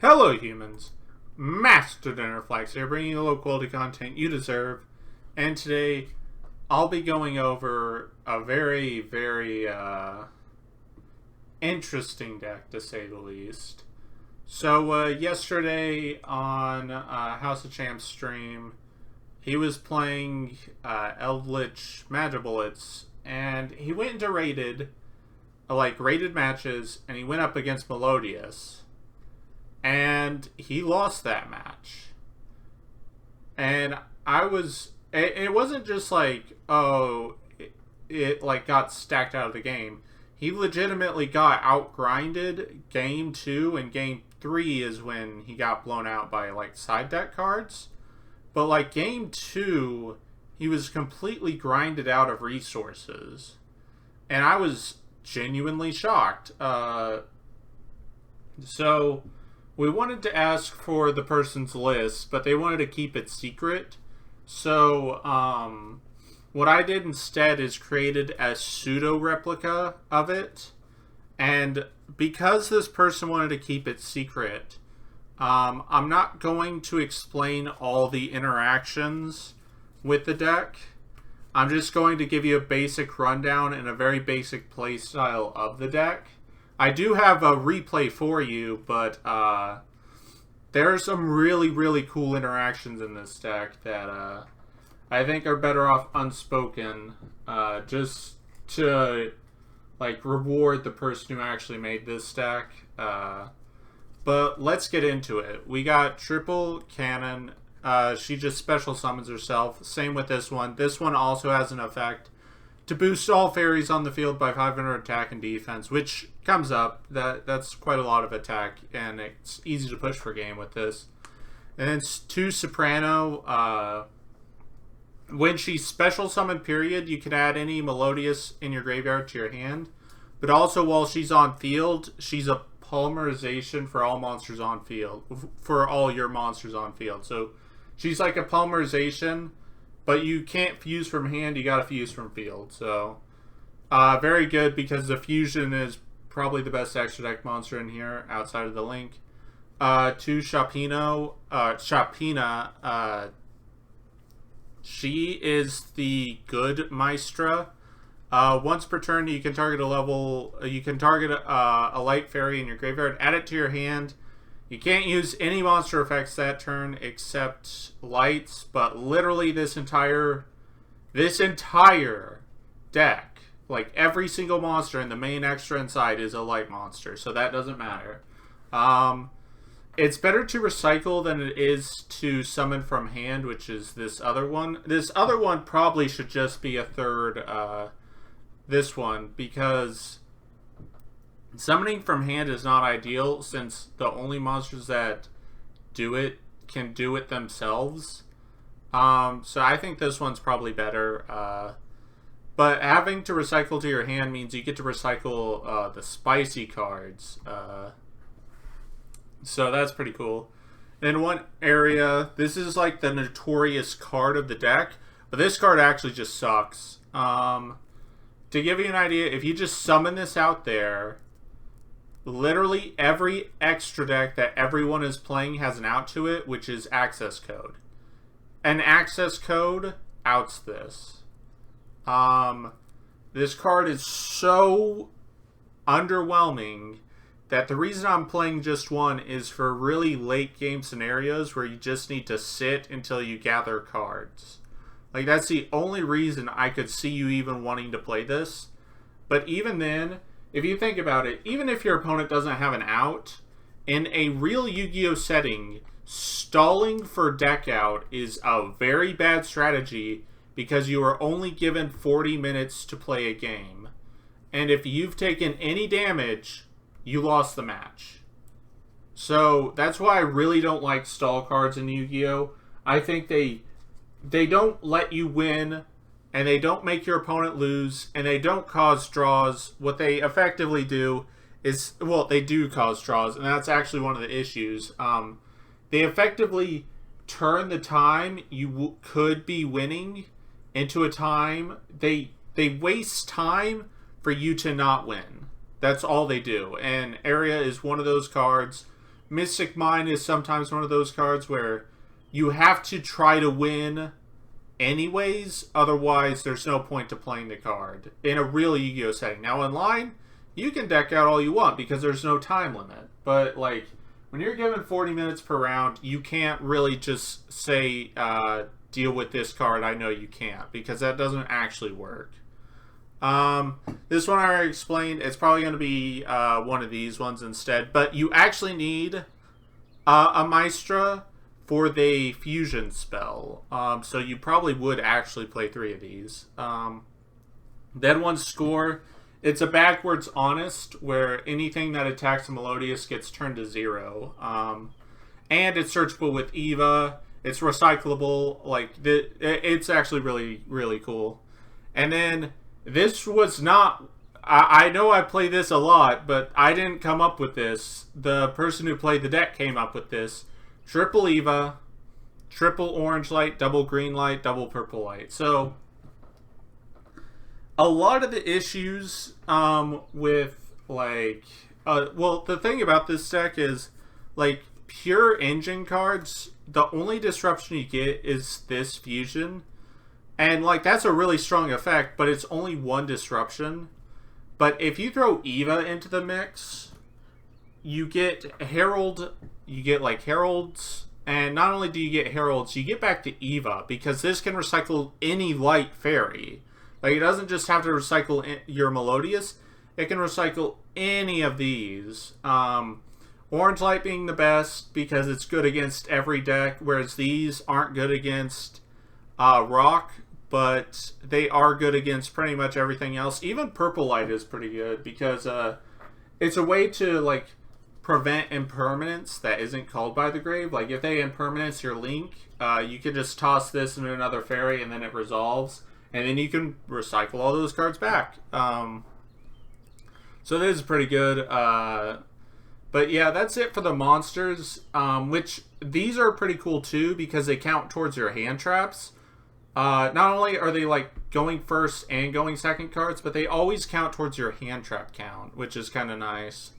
Hello humans, Master Dinnerflex here, bringing you the low quality content you deserve, and today I'll be going over a very interesting deck, to say the least. So yesterday on House of Champs stream, he was playing Eldritch Magibullets, and he went into rated matches, and he went up against Melodious. And he lost that match. And it wasn't just like, oh, it like got stacked out of the game. He legitimately got outgrinded game 2, and game 3 is when he got blown out by like side deck cards. But like game 2, he was completely grinded out of resources. And I was genuinely shocked. So we wanted to ask for the person's list, but they wanted to keep it secret. So, what I did instead is created a pseudo replica of it. And because this person wanted to keep it secret, I'm not going to explain all the interactions with the deck. I'm just going to give you a basic rundown and a very basic playstyle of the deck. I do have a replay for you, but there are some really cool interactions in this deck that I think are better off unspoken, just to like reward the person who actually made this deck. But let's get into it. We got triple cannon. She just special summons herself. Same with this one. This one also has an effect to boost all fairies on the field by 500 attack and defense, which comes up. That's quite a lot of attack, and it's easy to push for game with this. And then 2 soprano. When she's special summoned, period, you can add any Melodious in your graveyard to your hand. But also while she's on field, she's a polymerization for all monsters on field, for all your monsters on field. So she's like a polymerization, but you can't fuse from hand, you gotta fuse from field. So, very good, because the fusion is probably the best extra deck monster in here, outside of the link. 2 Shapina. She is the good Maestra. Once per turn, you can target a light fairy in your graveyard, add it to your hand. You can't use any monster effects that turn except lights, but literally this entire deck, like every single monster in the main extra inside is a light monster, so that doesn't matter. It's better to recycle than it is to summon from hand, which is this other one. This other one probably should just be a third, this one, because summoning from hand is not ideal, since the only monsters that do it can do it themselves. So I think this one's probably better. But having to recycle to your hand means you get to recycle the spicy cards. So that's pretty cool. In one area, this is like the notorious card of the deck, but this card actually just sucks. To give you an idea, if you just summon this out there, literally every extra deck that everyone is playing has an out to it, which is access code. An access code outs this. This card is so underwhelming that the reason I'm playing just one is for really late game scenarios where you just need to sit until you gather cards. Like, that's the only reason I could see you even wanting to play this. But even then, if you think about it, even if your opponent doesn't have an out, in a real Yu-Gi-Oh setting, stalling for deck out is a very bad strategy, because you are only given 40 minutes to play a game. And if you've taken any damage, you lost the match. So that's why I really don't like stall cards in Yu-Gi-Oh! I think they don't let you win, and they don't make your opponent lose, and they don't cause draws. What they effectively do is, well, they do cause draws, and that's actually one of the issues. They effectively turn the time you could be winning into a time. They waste time for you to not win. That's all they do. And Area is one of those cards Mystic Mine is sometimes one of those cards where you have to try to win anyways, otherwise there's no point to playing the card in a real Yu-Gi-Oh setting. Now online, you can deck out all you want because there's no time limit. But like when you're given 40 minutes per round, you can't really just say deal with this card. I know you can't, because that doesn't actually work. This one I already explained. It's probably going to be one of these ones instead. But you actually need a Maestra for the fusion spell. So you probably would actually play 3 of these. Then one Score. It's a backwards honest, where anything that attacks a Melodious gets turned to 0. And it's searchable with Eva. It's recyclable. Like, it's actually really, really cool. And then this was not... I know I play this a lot, but I didn't come up with this. The person who played the deck came up with this. Triple Eva, triple orange light, double green light, double purple light. So, a lot of the issues with, like... well, the thing about this deck is, like, pure engine cards, the only disruption you get is this fusion. And, like, that's a really strong effect, but it's only one disruption. But if you throw Eva into the mix, you get Herald, you get, like, Heralds. And not only do you get Heralds, you get back to Eva, because this can recycle any light fairy. Like, it doesn't just have to recycle your Melodious. It can recycle any of these. Orange light being the best, because it's good against every deck, whereas these aren't good against rock, but they are good against pretty much everything else. Even purple light is pretty good, because it's a way to, like, prevent impermanence that isn't called by the grave. Like, if they impermanence your Link, you can just toss this into another fairy and then it resolves, and then you can recycle all those cards back. So this is pretty good. But yeah, that's it for the monsters, which these are pretty cool too, because they count towards your hand traps. Not only are they, like, going first and going second cards, but they always count towards your hand trap count, which is kind of nice.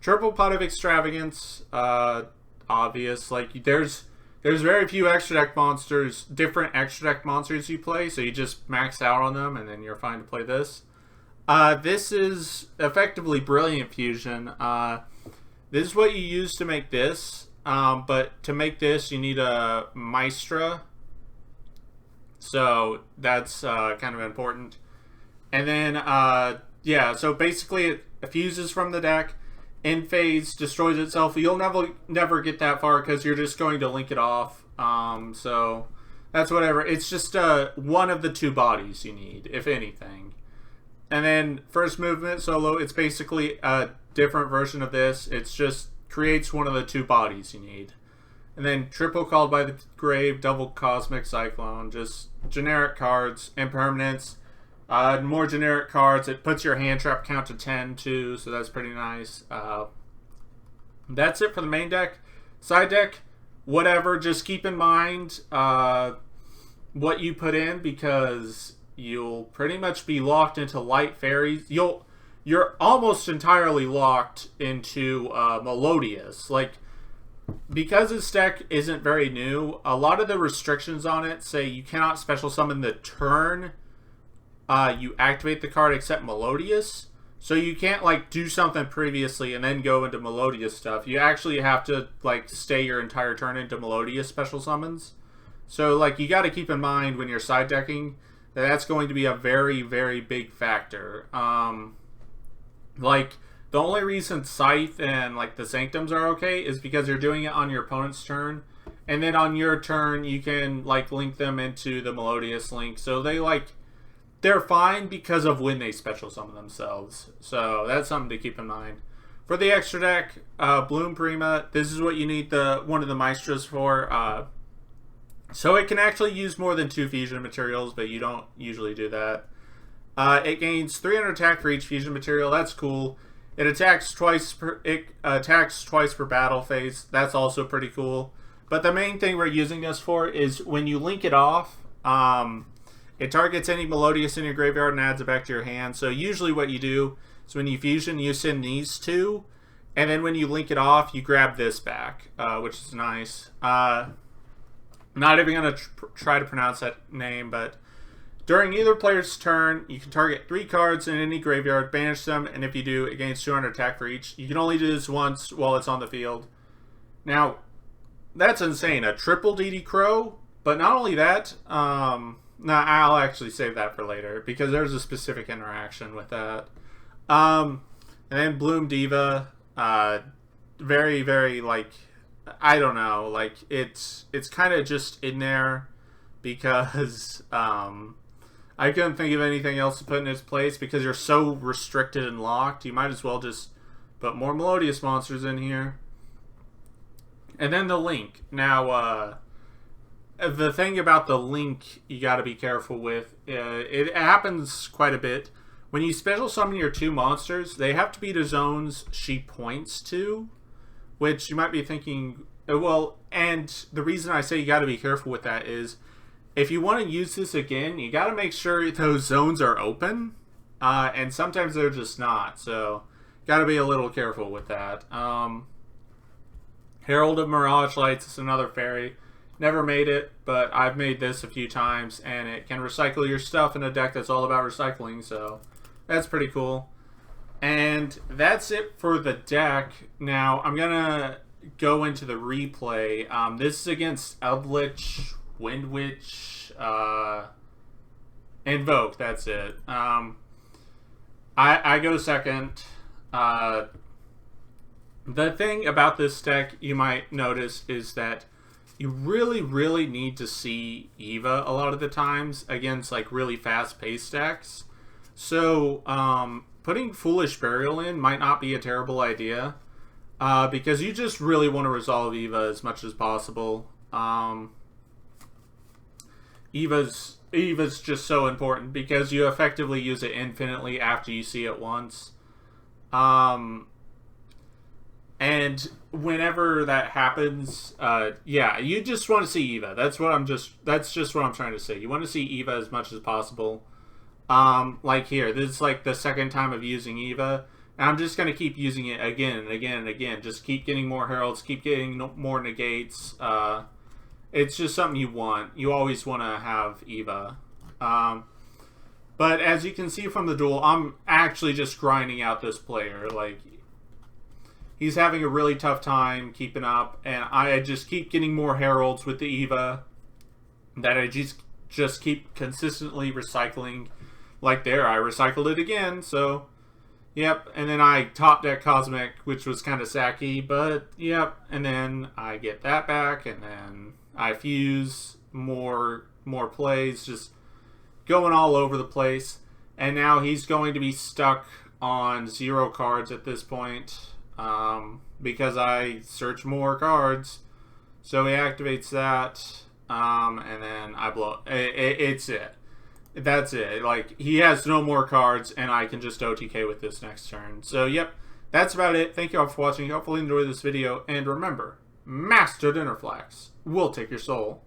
Triple Pot of Extravagance, obvious. Like, there's very few extra deck monsters, different extra deck monsters you play, so you just max out on them and then you're fine to play this. This is effectively Brilliant Fusion. This is what you use to make this, but to make this you need a Maestra. So that's kind of important. And then, yeah, so basically it fuses from the deck. In phase, destroys itself. You'll never get that far because you're just going to link it off. So that's whatever. It's just one of the 2 bodies you need, if anything. And then first movement solo, it's basically a different version of this. It's just creates one of the 2 bodies you need. And then triple Called by the Grave, double Cosmic Cyclone, just generic cards, impermanence. More generic cards. It puts your hand trap count to 10 too, so that's pretty nice. That's it for the main deck. Side deck, whatever. Just keep in mind what you put in, because you'll pretty much be locked into light fairies. You're almost entirely locked into Melodious. Like, because this deck isn't very new, a lot of the restrictions on it say you cannot special summon the turn you activate the card except Melodious. So you can't, like, do something previously and then go into Melodious stuff. You actually have to, like, stay your entire turn into Melodious special summons. So, like, you got to keep in mind when you're side decking that that's going to be a very, very big factor. Like, the only reason Scythe and, like, the Sanctums are okay is because you're doing it on your opponent's turn. And then on your turn, you can, like, link them into the Melodious link. So they, like... they're fine because of when they special summon themselves. So that's something to keep in mind. For the extra deck, Bloom Prima, this is what you need one of the Maestras for. So it can actually use more than 2 fusion materials, but you don't usually do that. It gains 300 attack for each fusion material. That's cool. It attacks twice per battle phase. That's also pretty cool. But the main thing we're using this for is when you link it off, it targets any Melodious in your graveyard and adds it back to your hand. So usually what you do is when you fusion, you send these 2, And then when you link it off, you grab this back, which is nice. Not even going to try to pronounce that name, but during either player's turn, you can target 3 cards in any graveyard, banish them, and if you do, it gains 200 attack for each. You can only do this once while it's on the field. Now, that's insane. A triple DD Crow, but not only that, I'll actually save that for later, because there's a specific interaction with that. And then Bloom Diva, very, very, like, I don't know, like, it's kind of just in there because, I couldn't think of anything else to put in its place because you're so restricted and locked. You might as well just put more Melodious monsters in here. And then the link. Now, the thing about the link you got to be careful with, it happens quite a bit. When you special summon your 2 monsters, they have to be the zones she points to, which you might be thinking, well, and the reason I say you got to be careful with that is, if you want to use this again, you got to make sure those zones are open, and sometimes they're just not, so got to be a little careful with that. Herald of Mirage Lights is another fairy. Never made it, but I've made this a few times, and it can recycle your stuff in a deck that's all about recycling, so that's pretty cool. And that's it for the deck. Now, I'm going to go into the replay. This is against Eldritch, Wind Witch, Invoke, that's it. I go second. The thing about this deck you might notice is that you really need to see Eva a lot of the times against like really fast-paced decks. So putting Foolish Burial in might not be a terrible idea because you just really want to resolve Eva as much as possible. Eva's just so important because you effectively use it infinitely after you see it once. And whenever that happens, yeah, you just want to see Eva. That's just what I'm trying to say. You want to see Eva as much as possible. Like here, this is like the second time of using Eva. And I'm just going to keep using it again and again and again. Just keep getting more heralds, keep getting more negates. It's just something you want. You always want to have Eva. But as you can see from the duel, I'm actually just grinding out this player. Like, he's having a really tough time keeping up, and I just keep getting more heralds with the Eva that I just keep consistently recycling. Like there, I recycled it again, so yep. And then I top deck Cosmic, which was kind of sacky, but yep. And then I get that back, and then I fuse more plays, just going all over the place. And now he's going to be stuck on 0 cards at this point. Because I search more cards, so he activates that, and then I blow. It's it. That's it. Like, he has no more cards, and I can just OTK with this next turn. So, yep, that's about it. Thank you all for watching. Hopefully you enjoyed this video, and remember, Master Dinnerflax will take your soul.